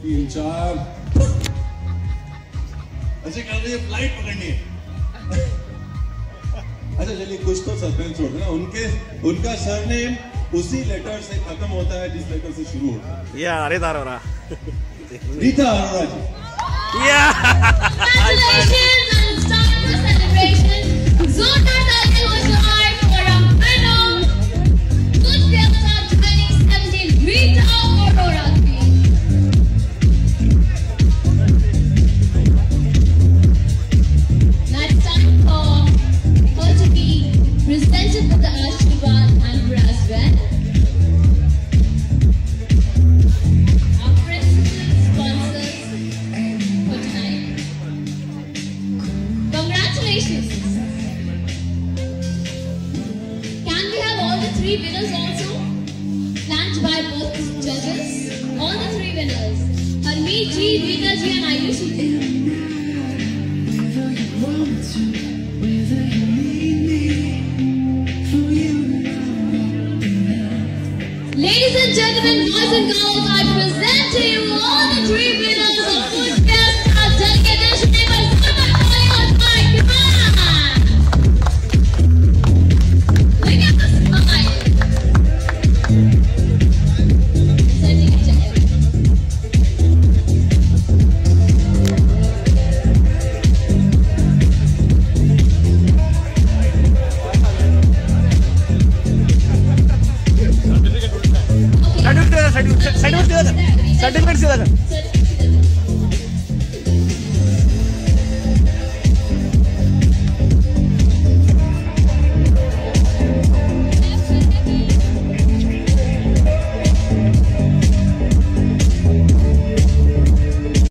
3 4 ऐसे कर रही है, फ्लाइट पकड़नी है। अच्छा चलिए कुछ तो सस्पेंस छोड़ दो ना। उनका सरनेम उसी लेटर से खत्म होता है जिस लेटर से शुरू होता है। या रीता अरोरा। रीता अरोरा जी। Yeah! Congratulations on starting the celebration. Zotar Tali Hoshar for a winner. Good girls are 2017 Rita Arora. Now it's time for her to be presented with the Ashirwad hamper as well. Our principal sponsors for tonight. Congratulations! Can we have all the 3 winners also? Planned by both judges. All the 3 winners. Harmeet ji, Rita ji and Ayushi ji. Ladies and gentlemen, boys and girls, I present to you all the 3 winners of Food Fest Delegate Initiative by Zotar Tali Hoshar. Come on! Look at the smile. Sending it to everyone. Certificate